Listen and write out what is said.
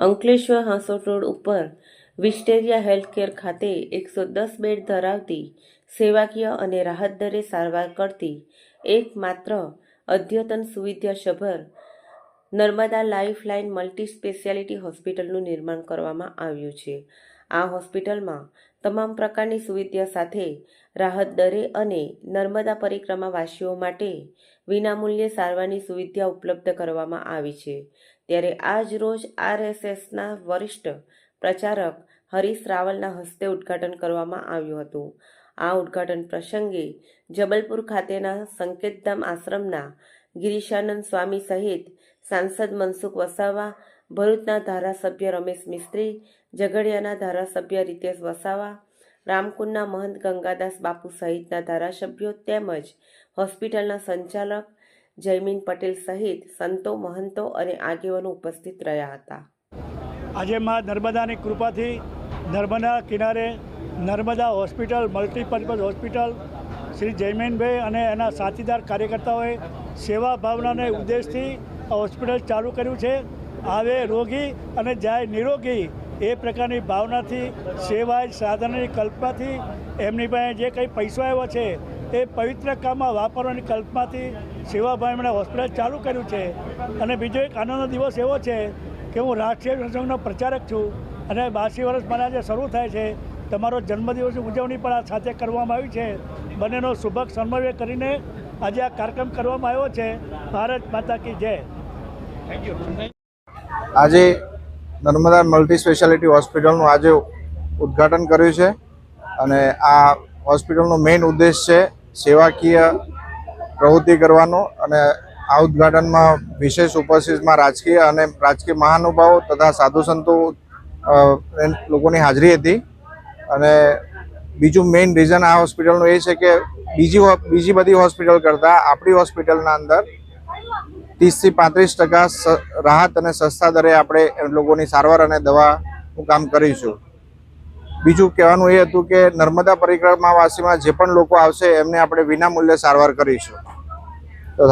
Ankleshwar Hansot road ઉપર વિસ્ટેરિયા healthcare ખાતે 110 bed ધરાવતી સેવાકીય અને રાહત દરે સારવાર કરતી એકમાત્ર અદ્યતન સુવિધાસભર નર્મદા લાઇફલાઇન મલ્ટી સ્પેશિયાલિટી હોસ્પિટલનું નિર્માણ કરવામાં આવ્યું છે। આ હોસ્પિટલમાં તમામ પ્રકારની સુવિધા સાથે રાહત દરે અને નર્મદા પરિક્રમા વાસીઓ માટે વિનામૂલ્યે સારવારની સુવિધા ઉપલબ્ધ કરવામાં આવી છે। ત્યારે આજ રોજ RSSના વરિષ્ઠ પ્રચારક હરીશ રાવલના હસ્તે ઉદ્ઘાટન કરવામાં આવ્યું હતું। આ ઉદ્ઘાટન પ્રસંગે જબલપુર ખાતેના સંકેતધામ આશ્રમના ગિરીશાનંદ સ્વામી સહિત સાંસદ મનસુખ વસાવા, ભરૂચના ધારાસભ્ય રમેશ મિસ્ત્રી, ઝઘડિયાના ધારાસભ્ય રીતેશ વસાવા, રામકુંડના મહંત ગંગાદાસ બાપુ સહિતના ધારાસભ્યો તેમજ હોસ્પિટલના સંચાલક જયમીન પટેલ સહિત સંતો, મહંતો અને આગેવાનો ઉપસ્થિત રહ્યા હતા। આજે માં નર્મદાની કૃપાથી નર્મદા કિનારે Narmada hospital multipurpose hospital Shri Jayminbhai અને એના સાથીદાર કાર્યકર્તાઓએ સેવા ભાવનાને ઉદ્દેશથી આ હોસ્પિટલ ચાલુ કર્યું છે। આવે રોગી અને જાય નિરોગી એ પ્રકારની ભાવનાથી સેવા સાધનની કલ્પનાથી એમની પાસે જે કંઈ પૈસો આવ્યો છે એ પવિત્ર કામમાં વાપરવાની કલ્પનાથી સેવાભાઈ એમણે હોસ્પિટલ ચાલુ કર્યું છે। અને બીજો એક આનંદનો દિવસ એવો છે કે હું રાષ્ટ્રીય સંઘનો પ્રચારક છું અને 82 વર્ષ મને આજે શરૂ થાય છે। તમારો જન્મદિવસની ઉજવણી પણ આ સાથે કરવામાં આવી છે। બંનેનો શુભક સમન્વય કરીને આજે આ કાર્યક્રમ કરવામાં આવ્યો છે। ભારત માતા કી જય। Thank you. આજે નર્મદા મલ્ટી સ્પેશિયાલિટી હોસ્પિટલનું આજે ઉદ્ઘાટન કર્યું છે અને આ હોસ્પિટલનો મેઇન ઉદ્દેશ છે સેવાકીય પ્રવૃત્તિ કરવાનો અને આ ઉદ્ઘાટનમાં વિશેષ ઉપસ્થિતમાં રાજકીય મહાનુભાવો તથા સાધુ સંતો લોકોની હાજરી હતી। અને બીજું મેઇન રીઝન આ હોસ્પિટલનું એ છે કે બીજી બધી હોસ્પિટલ કરતાં આપણી હોસ્પિટલના અંદર 30 થી 35% રાહત અને સસ્તા દરે આપણે લોકોની સારવાર અને દવાનું કામ કરીશું। બીજું કહેવાનું એ હતું કે નર્મદા પરિક્રમાવાસીમાં જે પણ લોકો આવશે એમને આપણે વિનામૂલ્યે સારવાર કરીશું। તો